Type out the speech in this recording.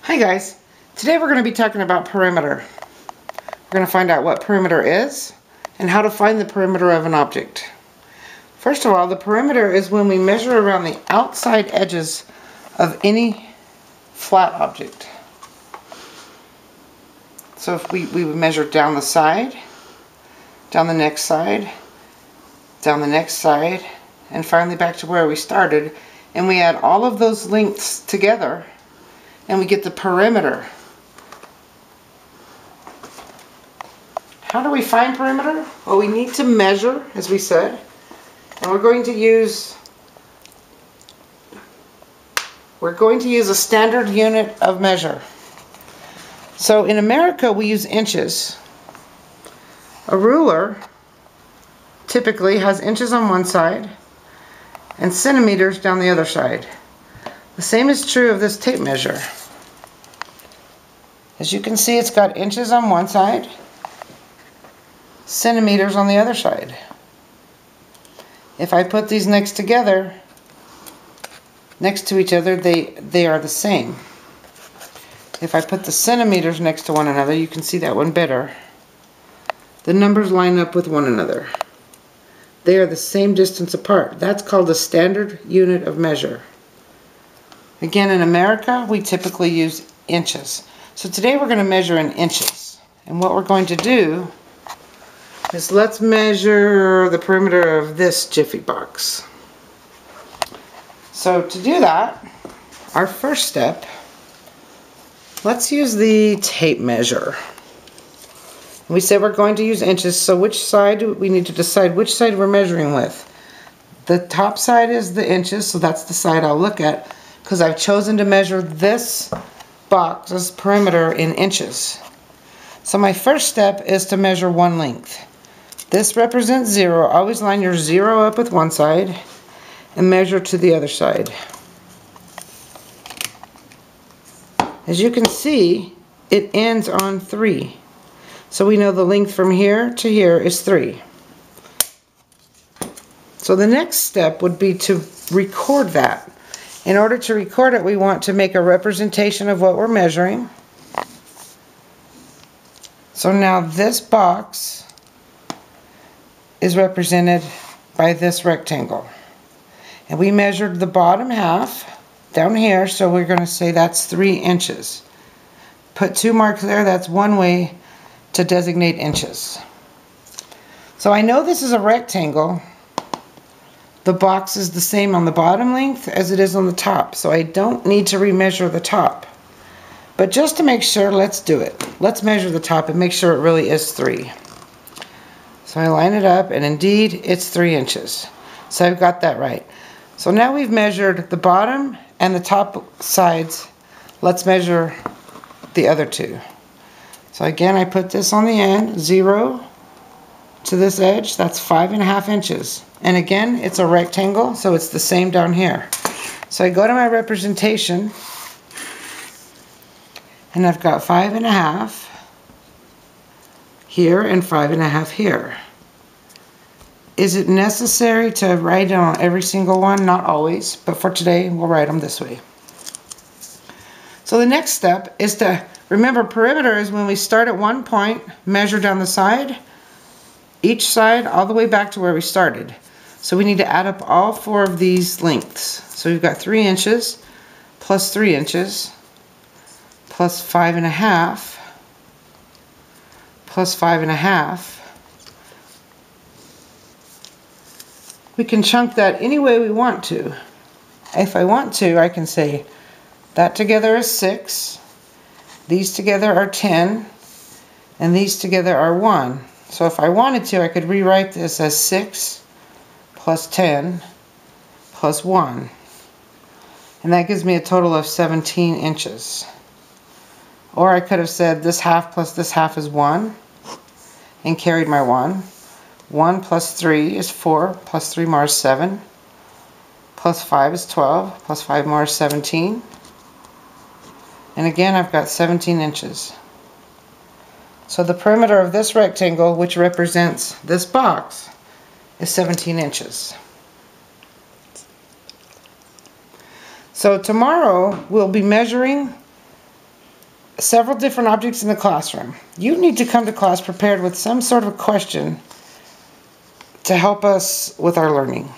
Hi guys, today we're going to be talking about perimeter. We're going to find out what perimeter is and how to find the perimeter of an object. First of all, the perimeter is when we measure around the outside edges of any flat object. So if we would measure down the side, down the next side, down the next side, and finally back to where we started, and we add all of those lengths together, and we get the perimeter. How do we find perimeter? Well, we need to measure, as we said, and we're going to use a standard unit of measure. So in America, we use inches. A ruler typically has inches on one side and centimeters down the other side. The same is true of this tape measure. As you can see, it's got inches on one side, centimeters on the other side. If I put these next to each other, they are the same. If I put the centimeters next to one another, you can see that one better. The numbers line up with one another. They are the same distance apart. That's called a standard unit of measure. Again, in America, we typically use inches. So today we're going to measure in inches. And what we're going to do is let's measure the perimeter of this Jiffy box. So to do that, our first step, let's use the tape measure. We said we're going to use inches, so which side, we need to decide which side we're measuring with. The top side is the inches, so that's the side I'll look at, because I've chosen to measure this box's perimeter in inches. So my first step is to measure one length. This represents 0. Always line your 0 up with one side and measure to the other side. As you can see, it ends on 3. So we know the length from here to here is 3. So the next step would be to record that. In order to record it, we want to make a representation of what we're measuring. So now this box is represented by this rectangle. And we measured the bottom half down here, so we're going to say that's 3 inches. Put 2 marks there. That's one way to designate inches. So I know this is a rectangle. The box is the same on the bottom length as it is on the top, so I don't need to remeasure the top. But just to make sure, let's do it. Let's measure the top and make sure it really is 3. So I line it up, and indeed it's 3 inches. So I've got that right. So now we've measured the bottom and the top sides. Let's measure the other two. So again, I put this on the end, 0 to this edge, that's 5.5 inches. And again, it's a rectangle, so it's the same down here. So I go to my representation, and I've got 5.5 here and 5.5 here. Is it necessary to write it on every single one? Not always, but for today, we'll write them this way. So the next step is to remember, perimeter is when we start at one point, measure down the side, each side all the way back to where we started. So we need to add up all 4 of these lengths. So we've got 3 inches plus 3 inches plus 5.5 plus 5.5. We can chunk that any way we want to. If I want to, I can say that together is 6, these together are 10, and these together are 1. So if I wanted to, I could rewrite this as 6 plus 10 plus 1. And that gives me a total of 17 inches. Or I could have said this half plus this half is 1 and carried my 1. 1 plus 3 is 4, plus 3 more is 7, plus 5 is 12, plus 5 more is 17. And again, I've got 17 inches. So the perimeter of this rectangle, which represents this box, is 17 inches. So tomorrow we'll be measuring several different objects in the classroom. You need to come to class prepared with some sort of question to help us with our learning.